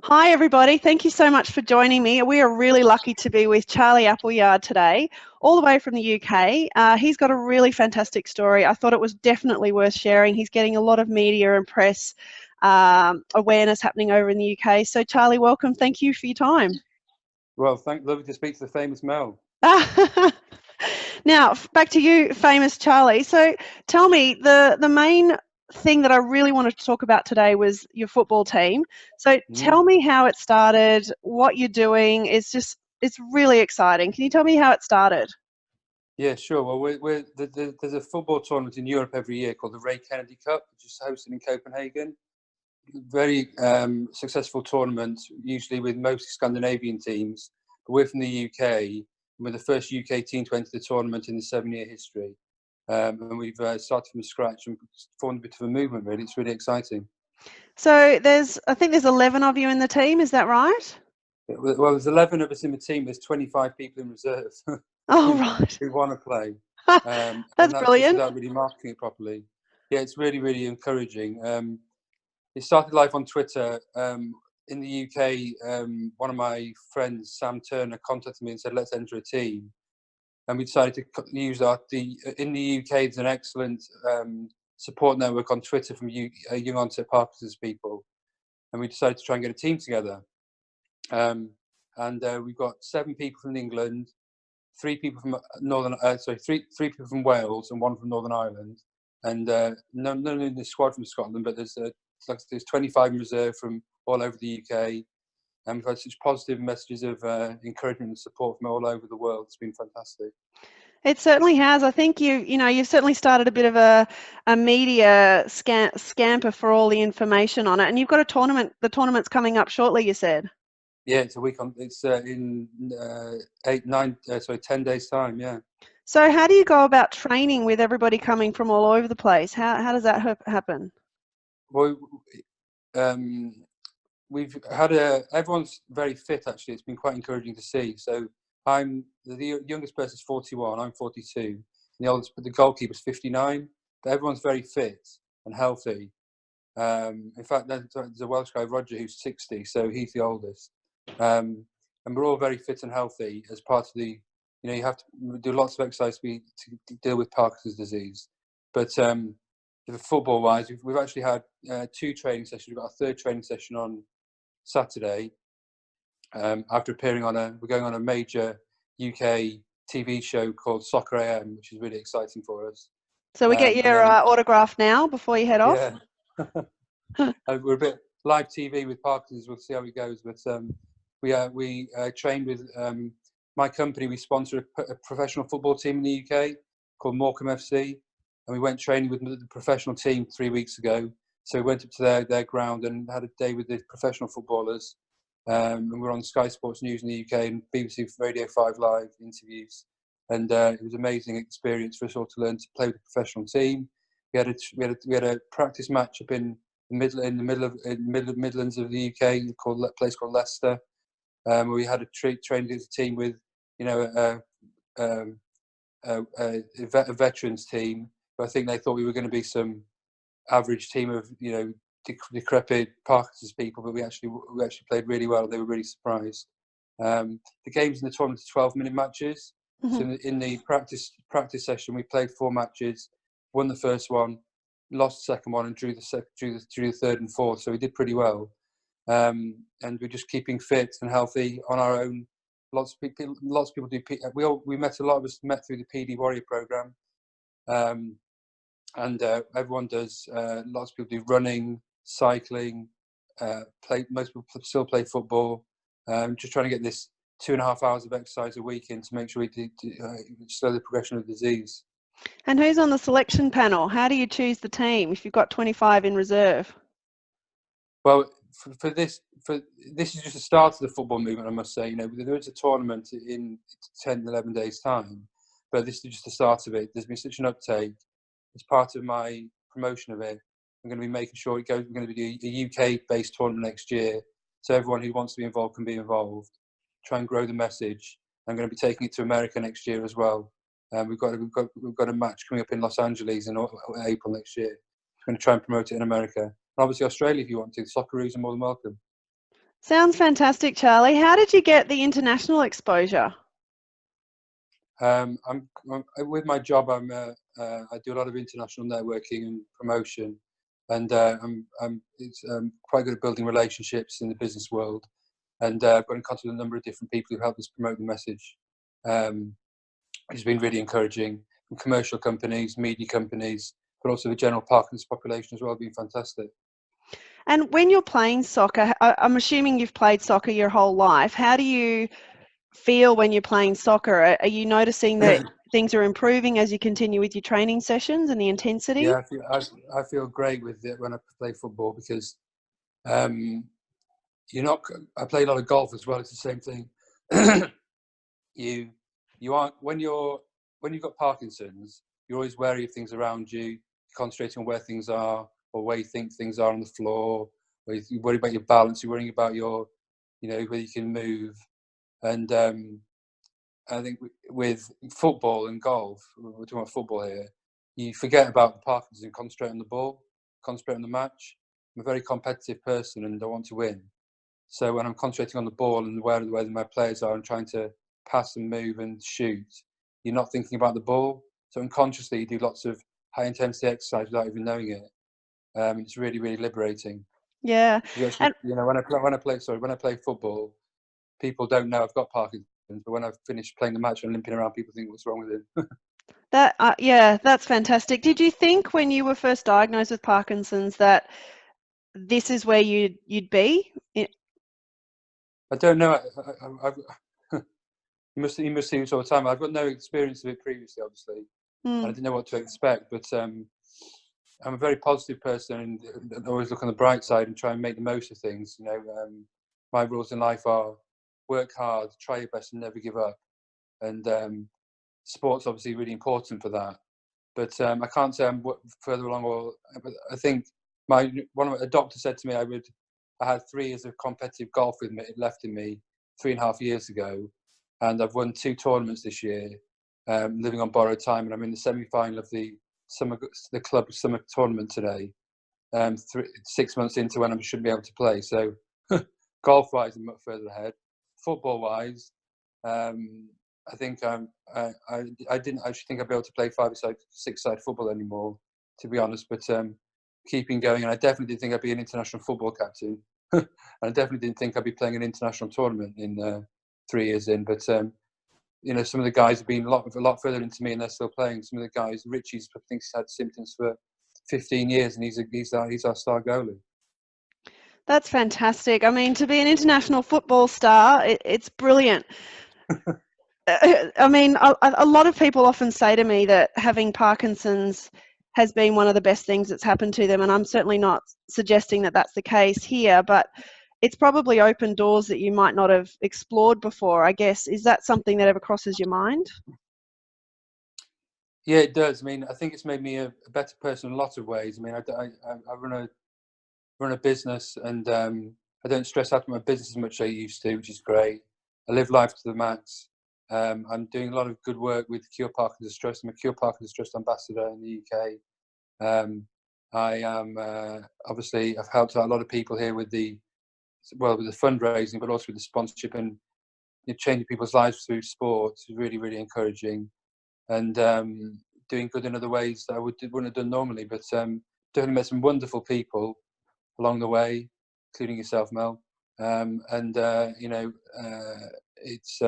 Hi, everybody. Thank you so much for joining me. We are really lucky to be with Charlie Appleyard today, all the way from the UK. He's got a really fantastic story. I thought it was definitely worth sharing. He's getting a lot of media and press awareness happening over in the UK. So, Charlie, welcome. Thank you for your time. Well, lovely to speak to the famous Mel. Now, back to you, famous Charlie. So, tell me, the main thing that I really wanted to talk about today was your football team. So, tell me how it started, what you're doing. It's really exciting. Can you tell me how it started? Yeah, sure. Well, there's a football tournament in Europe every year called the Ray Kennedy Cup, which is hosted in Copenhagen. Very successful tournament, usually with mostly Scandinavian teams. But we're from the UK, and we're the first UK team to enter the tournament in the 7-year history. And we've started from scratch and formed a bit of a movement, really. It's really exciting. So, I think there's 11 of you in the team. Is that right? Well, there's 11 of us in the team. There's 25 people in reserve Oh, right. who want to play. And That's that's just brilliant. without really marketing it properly. Yeah, it's really, really encouraging. It started live on Twitter. In the UK, one of my friends, Sam Turner, contacted me and said, let's enter a team. And we decided to use in the UK, there's an excellent support network on Twitter from young onset Parkinson's people. And we decided to try and get a team together. And we've got 7 people from England, 3 people from three people from Wales and 1 from Northern Ireland, and none in the squad from Scotland. But there's 25 in reserve from all over the UK, and we've had such positive messages of encouragement and support from all over the world. It's been fantastic. It certainly has. I think you've certainly started a bit of a media scamper for all the information on it, and you've got a tournament. The tournament's coming up shortly, you said. Yeah, it's a week on. It's in 10 days time. Yeah. So how do you go about training with everybody coming from all over the place? How does that happen? Well, we've had everyone's very fit, actually. It's been quite encouraging to see. So I'm the youngest person's 41, I'm 42, and the goalkeeper's 59. But everyone's very fit and healthy. In fact, there's a Welsh guy, Roger, who's 60, so he's the oldest. And we're all very fit and healthy as part of you have to do lots of exercise to deal with Parkinson's disease. But football-wise, we've actually had 2 training sessions. We've got our 3rd training session on Saturday. After we're going on a major UK TV show called Soccer AM, which is really exciting for us. So we get your autograph now before you head off? Yeah. We're a bit live TV with Parkinson's. We'll see how it goes. But we trained with my company. We sponsor a professional football team in the UK called Morecambe FC, and we went training with the professional team 3 weeks ago. So we went up to their ground and had a day with the professional footballers. And we're on Sky Sports News in the UK and BBC Radio 5 Live interviews. And it was an amazing experience for us all to learn to play with a professional team. We had a practice match up in the Midlands of the UK, a place called Leicester, where we had trained as a team with, a veterans team. But I think they thought we were going to be some average team of decrepit Parkinson's people, but we actually played really well. They were really surprised. The games in the tournament are 12-minute matches. Mm-hmm. So in the practice session, we played 4 matches, won the first one, lost the second one, and drew the 3rd and 4th. So we did pretty well. And we're just keeping fit and healthy on our own. Lots of people do. We met a lot of us met through the PD Warrior program. And everyone does. Lots of people do running, cycling. Most people still play football. Just trying to get this 2.5 hours of exercise a week in to make sure we slow the progression of the disease. And who's on the selection panel? How do you choose the team if you've got 25 in reserve? Well, for this is just the start of the football movement, I must say. There is a tournament in 10, 11 days' time, but this is just the start of it. There's been such an uptake. As part of my promotion of it, I'm going to be making sure it goes. We're going to be a UK-based tournament next year, so everyone who wants to be involved can be involved. Try and grow the message. I'm going to be taking it to America next year as well. We've got a match coming up in Los Angeles in April next year. I'm going to try and promote it in America. And obviously Australia, if you want to. The Socceroos are more than welcome. Sounds fantastic, Charlie. How did you get the international exposure? With my job, I do a lot of international networking and promotion, and it's quite good at building relationships in the business world. And I've got in contact with a number of different people who help us promote the message. It's been really encouraging. From commercial companies, media companies, but also the general Parkinson's population as well, been fantastic. And when you're playing soccer, I'm assuming you've played soccer your whole life. How do you feel when you're playing soccer? Are you noticing that things are improving as you continue with your training sessions and the intensity? Yeah, I feel great with it when I play football because you're not. I play a lot of golf as well. It's the same thing. you aren't when you've got Parkinson's. You're always wary of things around you. You're concentrating on where things are or where you think things are on the floor. Or you worry about your balance. You're worrying about your, whether you can move. And I think with football and golf, we're talking about football here. You forget about the Parkinson's and concentrate on the ball, concentrate on the match. I'm a very competitive person and I want to win. So when I'm concentrating on the ball and where my players are and trying to pass and move and shoot, you're not thinking about the ball. So unconsciously, you do lots of high intensity exercise without even knowing it. It's really, really liberating. Yeah. Actually, when I play football, people don't know I've got Parkinson's, but when I've finished playing the match and limping around, people think, "What's wrong with him?" Yeah, that's fantastic. Did you think when you were first diagnosed with Parkinson's that this is where you'd be? I don't know. You must see me all the time. I've got no experience of it previously, obviously, and I didn't know what to expect. But I'm a very positive person and always look on the bright side and try and make the most of things. My rules in life are work hard, try your best, and never give up. And sport's obviously really important for that. But I can't say I'm further along. But I think a doctor said to me I had 3 years of competitive golf left in me 3.5 years ago, and I've won 2 tournaments this year, living on borrowed time, and I'm in the semi-final of the club summer tournament today. 6 months into when I should be able to play. So golf-wise, I'm much further ahead. Football-wise, I think I didn't actually think I'd be able to play 5-a-side, 6-a-side football anymore, to be honest. But keeping going, and I definitely didn't think I'd be an international football captain. And I definitely didn't think I'd be playing an international tournament in 3 years in. But some of the guys have been a lot further into me, and they're still playing. Some of the guys, Richie's, I think he's had symptoms for 15 years, and he's our star goalie. That's fantastic. I mean, to be an international football star, it's brilliant. I mean, a lot of people often say to me that having Parkinson's has been one of the best things that's happened to them, and I'm certainly not suggesting that that's the case here, but it's probably opened doors that you might not have explored before, I guess. Is that something that ever crosses your mind? Yeah, it does. I mean, I think it's made me a better person in a lot of ways. I mean, I run a business, and I don't stress out my business as much as I used to, which is great. I live life to the max. I'm doing a lot of good work with Cure Parkinson's Trust. I'm a Cure Parkinson's Trust ambassador in the UK. I am obviously I've helped out a lot of people here with the fundraising, but also with the sponsorship and changing people's lives through sport. It's really, really encouraging, and doing good in other ways that I wouldn't have done normally. But definitely met some wonderful people along the way, including yourself, Mel. It's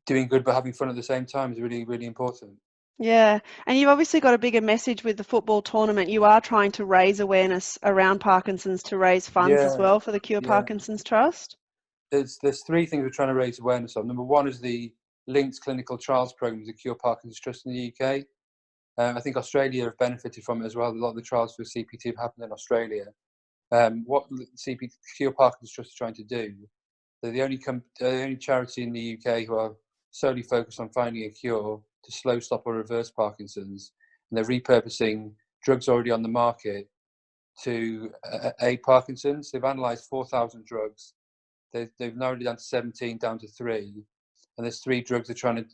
doing good but having fun at the same time is really, really important. Yeah, and you've obviously got a bigger message with the football tournament. You are trying to raise awareness around Parkinson's to raise funds as well for the Cure Parkinson's Trust. There's 3 things we're trying to raise awareness of. Number 1 is the linked clinical trials program with the Cure Parkinson's Trust in the UK. I think Australia have benefited from it as well. A lot of the trials for CPT have happened in Australia. What Cure Parkinson's Trust is trying to do, they're the only charity in the UK who are solely focused on finding a cure to slow, stop or reverse Parkinson's. And they're repurposing drugs already on the market to aid Parkinson's. They've analysed 4,000 drugs. They've narrowed it down to 17, down to 3. And there's 3 drugs they're trying to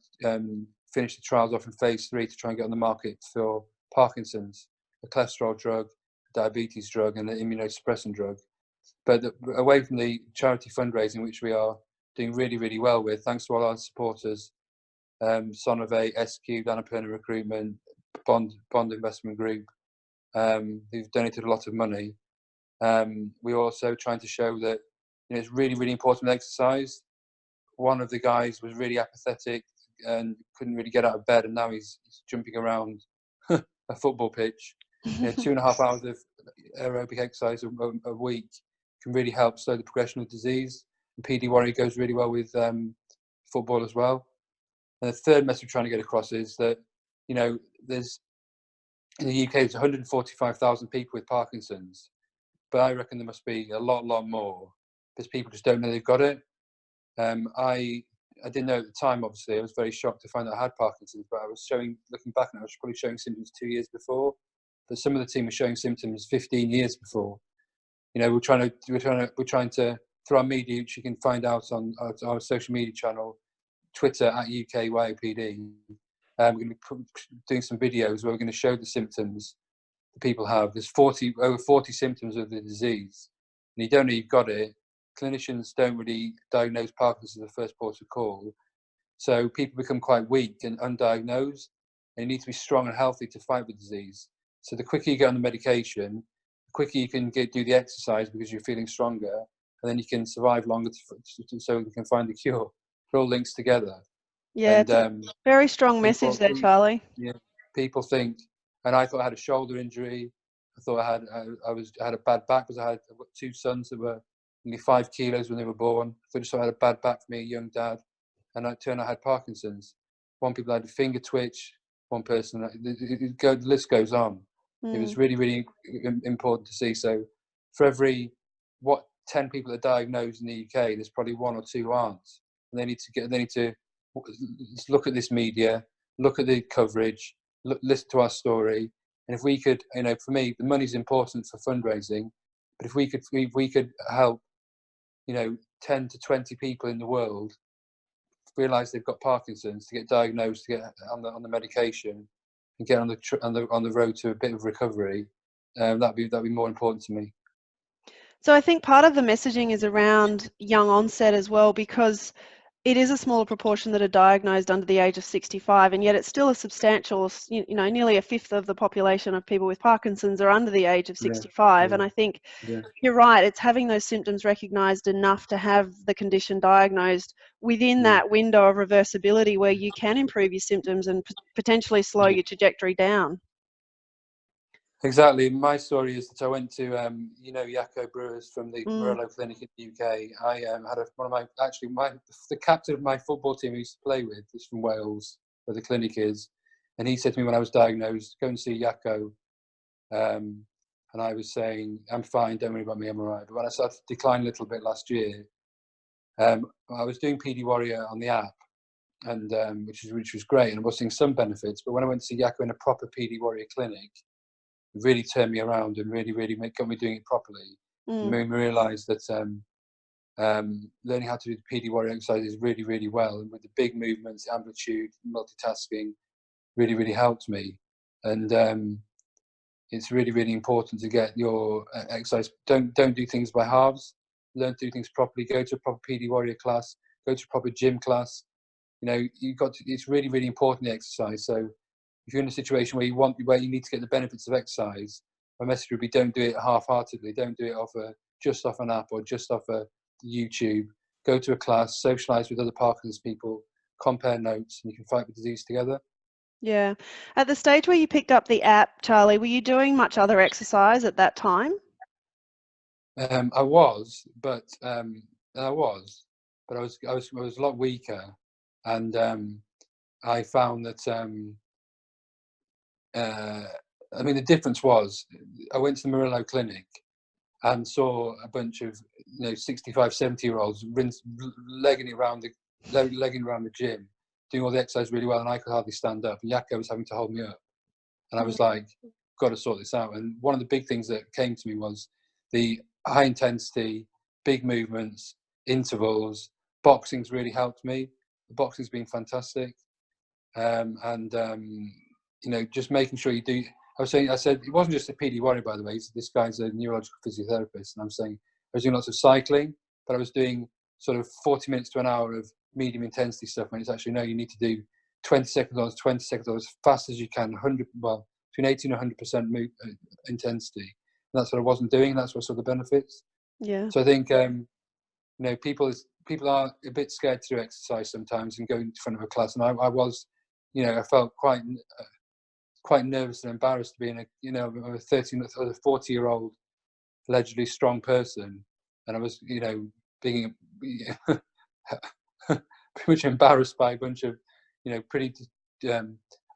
finish the trials off in phase 3 to try and get on the market for Parkinson's: a cholesterol drug, a diabetes drug, and an immunosuppressant drug. But away from the charity fundraising, which we are doing really, really well with, thanks to all our supporters, Sonovate, SQ, Annapurna Recruitment, Bond Investment Group, who've donated a lot of money. We're also trying to show that it's really, really important with exercise. One of the guys was really apathetic and couldn't really get out of bed, and now he's jumping around a football pitch. 2.5 hours of aerobic exercise a week can really help slow the progression of disease. And PD Warrior goes really well with football as well. And the third message we're trying to get across is that, there's in the UK there's 145,000 people with Parkinson's, but I reckon there must be a lot more, because people just don't know they've got it. I didn't know at the time, obviously. I was very shocked to find out I had Parkinson's, but I was looking back, and I was probably showing symptoms 2 years before. But some of the team were showing symptoms 15 years before. We're trying to, through our media, which you can find out on our social media channel, Twitter at UK YOPD. We're going to be doing some videos where we're going to show the symptoms that people have. There's over 40 symptoms of the disease, and you don't know you've got it. Clinicians don't really diagnose Parkinson's as the first port of call, so people become quite weak and undiagnosed, and you need to be strong and healthy to fight the disease. So the quicker you get on the medication, the quicker you can do the exercise, because you're feeling stronger, and then you can survive longer so we can find the cure. It all links together. Yeah, and it's a very strong message there, Charlie. Yeah, people think, and I thought I had a shoulder injury. I thought I had a bad back, because I've got 2 sons that were only 5 kilos when they were born. So I just thought I had a bad back for me, a young dad, and I turned out I had Parkinson's. One people had a finger twitch. One person, the list goes on. It was really, really important to see. So for every 10 people that are diagnosed in the UK, there's probably 1 or 2 aren't. And they need to look at this media, look at the coverage, listen to our story. And if we could, for me, the money's important for fundraising, but if we could help, 10 to 20 people in the world realise they've got Parkinson's, to get diagnosed, to get on the medication, and get on the road to a bit of recovery, that'd be more important to me. So I think part of the messaging is around young onset as well, because it is a smaller proportion that are diagnosed under the age of 65, and yet it's still a substantial, nearly a fifth of the population of people with Parkinson's are under the age of 65. Yeah. And I think you're right, it's having those symptoms recognised enough to have the condition diagnosed within that window of reversibility where you can improve your symptoms and potentially slow your trajectory down. Exactly. My story is that I went to, Jaco Brewers from the Murillo Clinic in the UK. I had the captain of my football team I used to play with is from Wales, where the clinic is. And he said to me when I was diagnosed, go and see Jaco. And I was saying, I'm fine, don't worry about me, I'm all right. But when I started to decline a little bit last year, I was doing PD Warrior on the app, and which was great, and I was seeing some benefits. But when I went to see Jaco in a proper PD Warrior clinic, really turned me around and really got me doing it properly. And made me realise that learning how to do the PD Warrior exercises really, really well, and with the big movements, amplitude, multitasking, really helped me. And it's really important to get your exercise. Don't do things by halves. Learn to do things properly. Go to a proper PD Warrior class. Go to a proper gym class. It's really important, the exercise. So if you're in a situation where you need to get the benefits of exercise, my message would be, don't do it half-heartedly. Don't do it just off an app or just off a YouTube. Go to a class, socialise with other Parkinson's people, compare notes, and you can fight the disease together. Yeah. At the stage where you picked up the app, Charlie, were you doing much other exercise at that time? I was, but I was a lot weaker, and I found that the difference was I went to the Murillo Clinic and saw a bunch of 65, 70-year-olds legging around the gym, doing all the exercise really well, and I could hardly stand up. And Jaco was having to hold me up, and I was like, got to sort this out. And one of the big things that came to me was the high intensity, big movements, intervals. Boxing's really helped me. The boxing's been fantastic, just making sure you do. I said it wasn't just a PD Warrior, by the way. This guy's a neurological physiotherapist, and I'm saying was doing lots of cycling, but I was doing sort of 40 minutes to an hour of medium intensity stuff when it's actually, no, you need to do 20 seconds on, 20 seconds on, as fast as you can, between 80 and 100% intensity. And that's what I wasn't doing. That's what saw the benefits. Yeah. So I think, people are a bit scared to do exercise sometimes and go in front of a class. And I was, I felt quite nervous and embarrassed being a 40-year-old allegedly strong person, and I was being pretty much embarrassed by a bunch of pretty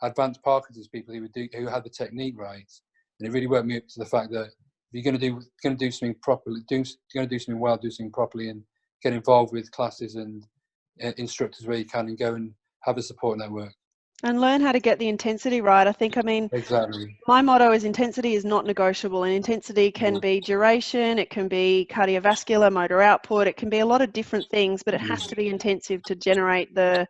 advanced Parkinson's people who had the technique right. And it really woke me up to the fact that if you're going to do something properly, you're going to do something well, do something properly, and get involved with classes and instructors where you can, and go and have a support network. And learn how to get the intensity right. Exactly. My motto is intensity is not negotiable, and intensity can be duration, it can be cardiovascular, motor output, it can be a lot of different things, but it has to be intensive to generate the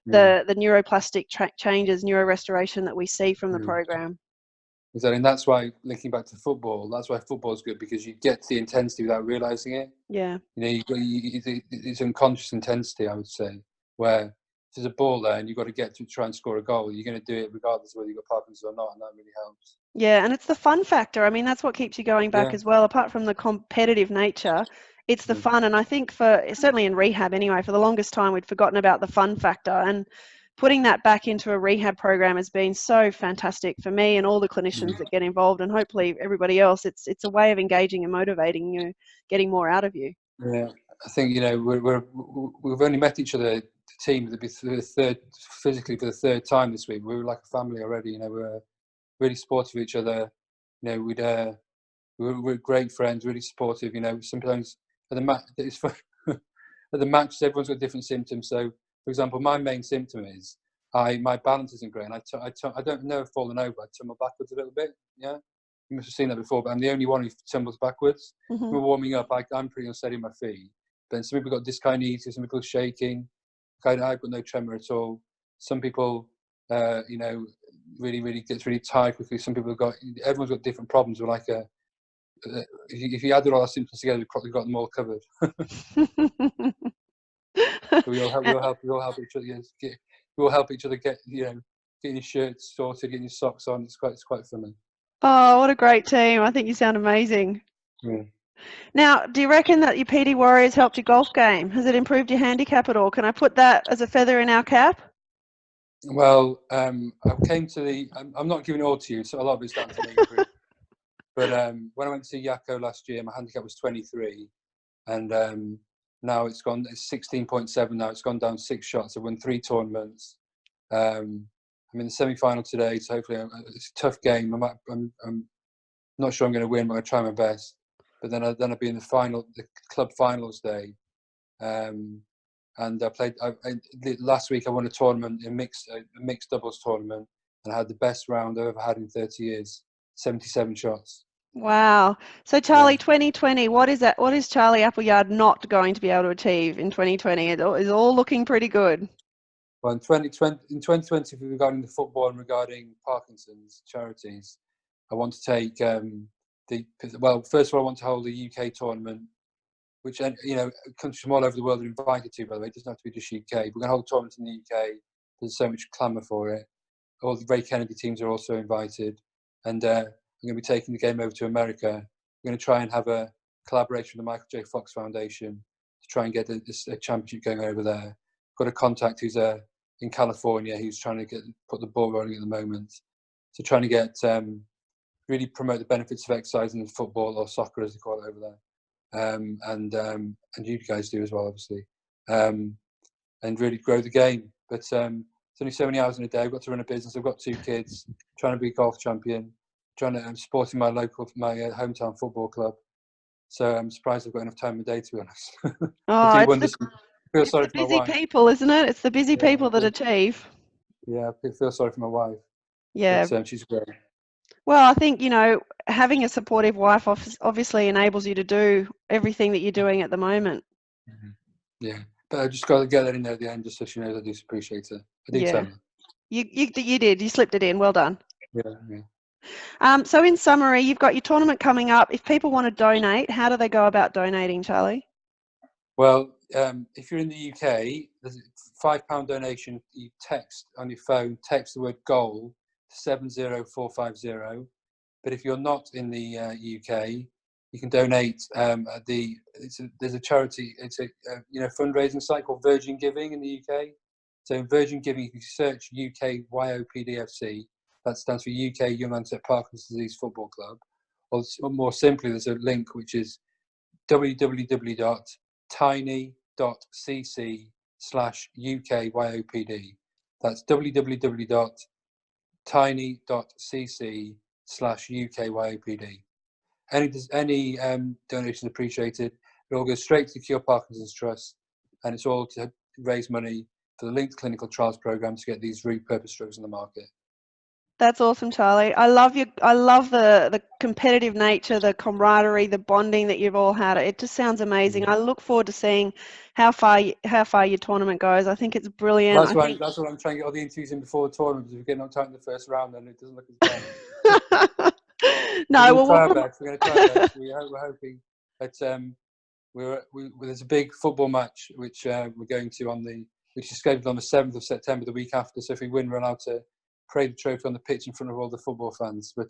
neuroplastic changes, neurorestoration that we see from the program. Exactly, and that's why, linking back to football, that's why football is good, because you get to the intensity without realising it. Yeah. It's unconscious intensity, I would say, where if there's a ball there and you've got to get to try and score a goal, you're going to do it regardless of whether you've got Parkinson's or not, and that really helps. Yeah, and it's the fun factor. I mean, that's what keeps you going back as well, apart from the competitive nature. It's the fun, and I think certainly in rehab anyway, for the longest time we'd forgotten about the fun factor, and putting that back into a rehab program has been so fantastic for me and all the clinicians that get involved, and hopefully everybody else. It's a way of engaging and motivating you, getting more out of you. Yeah, I think we've only met each other, the team, physically for the third time this week. We were like a family already. We were really supportive of each other. We're great friends, really supportive. Sometimes at the match, at the matches, everyone's got different symptoms. So, for example, my main symptom is my balance isn't great, and I don't know if I've fallen over. I tumble backwards a little bit. Yeah, you must have seen that before, but I'm the only one who tumbles backwards. Mm-hmm. We're warming up. I'm pretty unsteady on my feet. Then some people got dyskinesia, some people shaking. I've got no tremor at all. Some people, really gets really tired quickly. Some people everyone's got different problems. We're like if you added all our symptoms together, we've probably got them all covered. So we all help each other. We all help each other get getting your shirts sorted, getting your socks on. It's quite funny. Oh, what a great team! I think you sound amazing. Yeah. Now, do you reckon that your PD Warriors helped your golf game? Has it improved your handicap at all? Can I put that as a feather in our cap? Well, I came to I'm not giving it all to you, so a lot of it's down to me. But when I went to Yakko last year, my handicap was 23, and now it's 16.7 now. It's gone down 6 shots. I've won 3 tournaments. I'm in the semi-final today, so hopefully it's a tough game. I'm not sure I'm going to win, but I try my best. But then I'll be in the club finals day. And I played. Last week I won a tournament, a mixed doubles tournament, and I had the best round I've ever had in 30 years. 77 shots. Wow. So Charlie, 2020, what is that? What is Charlie Appleyard not going to be able to achieve in 2020? It is all looking pretty good. Well, in 2020, regarding the football and regarding Parkinson's charities, I want to take first of all, I want to hold a UK tournament, which countries from all over the world are invited to. By the way, it doesn't have to be just UK. We're going to hold a tournament in the UK. There's so much clamour for it. All the Ray Kennedy teams are also invited, and I'm going to be taking the game over to America. We're going to try and have a collaboration with the Michael J. Fox Foundation to try and get a championship going over there. Got a contact who's in California who's trying to put the ball rolling at the moment. So trying to get really promote the benefits of exercise in football, or soccer as they call it over there, and you guys do as well, obviously, and really grow the game. But it's only so many hours in a day. I've got to run a business. I've got 2 kids. Trying to be a golf champion. I'm supporting my hometown football club. So I'm surprised I've got enough time in the day, to be honest. Oh, it's the busy people, isn't it? It's the busy people that achieve. Yeah, I feel sorry for my wife. Yeah. But, she's great. Well, I think, having a supportive wife obviously enables you to do everything that you're doing at the moment. Mm-hmm. Yeah, but I just got to get that in there at the end, just so she knows I do appreciate her. I do tell her. You did. You slipped it in. Well done. Yeah. So in summary, you've got your tournament coming up. If people want to donate, how do they go about donating, Charlie? Well, if you're in the UK, there's a £5 donation. You text on your phone, text the word goal to 70450. But if you're not in the UK, you can donate at there's a charity, it's a fundraising site called Virgin Giving in the UK. So in Virgin Giving, if you search UK YOPDFC, that stands for UK Young Onset Parkinson's Disease Football Club. Or more simply, there's a link which is www.tiny.cc/UKYOPD. That's www.tiny.cc/UKYOPD. Any donation appreciated. It all goes straight to the Cure Parkinson's Trust, and it's all to raise money for the Linked Clinical Trials Program to get these repurposed drugs on the market. That's awesome, Charlie. I love the competitive nature, the camaraderie, the bonding that you've all had. It just sounds amazing. I look forward to seeing how far your tournament goes. I think it's brilliant. That's why I'm trying to get all the interviews in before the tournament, because if we're getting knocked out in the first round, then it doesn't look as bad. No, we're going to try our best. We're hoping that there's a big football match which we're going to which is scheduled on the 7th of September, the week after. So if we win, we're allowed to parade the trophy on the pitch in front of all the football fans. But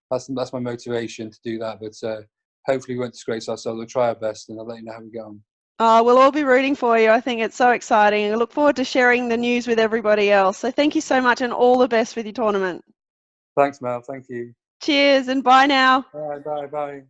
that's my motivation to do that. But hopefully we won't disgrace ourselves. We'll try our best, and I'll let you know how we get on. Oh, we'll all be rooting for you. I think it's so exciting. I look forward to sharing the news with everybody else. So thank you so much, and all the best with your tournament. Thanks, Mel. Thank you. Cheers, and bye now. Bye.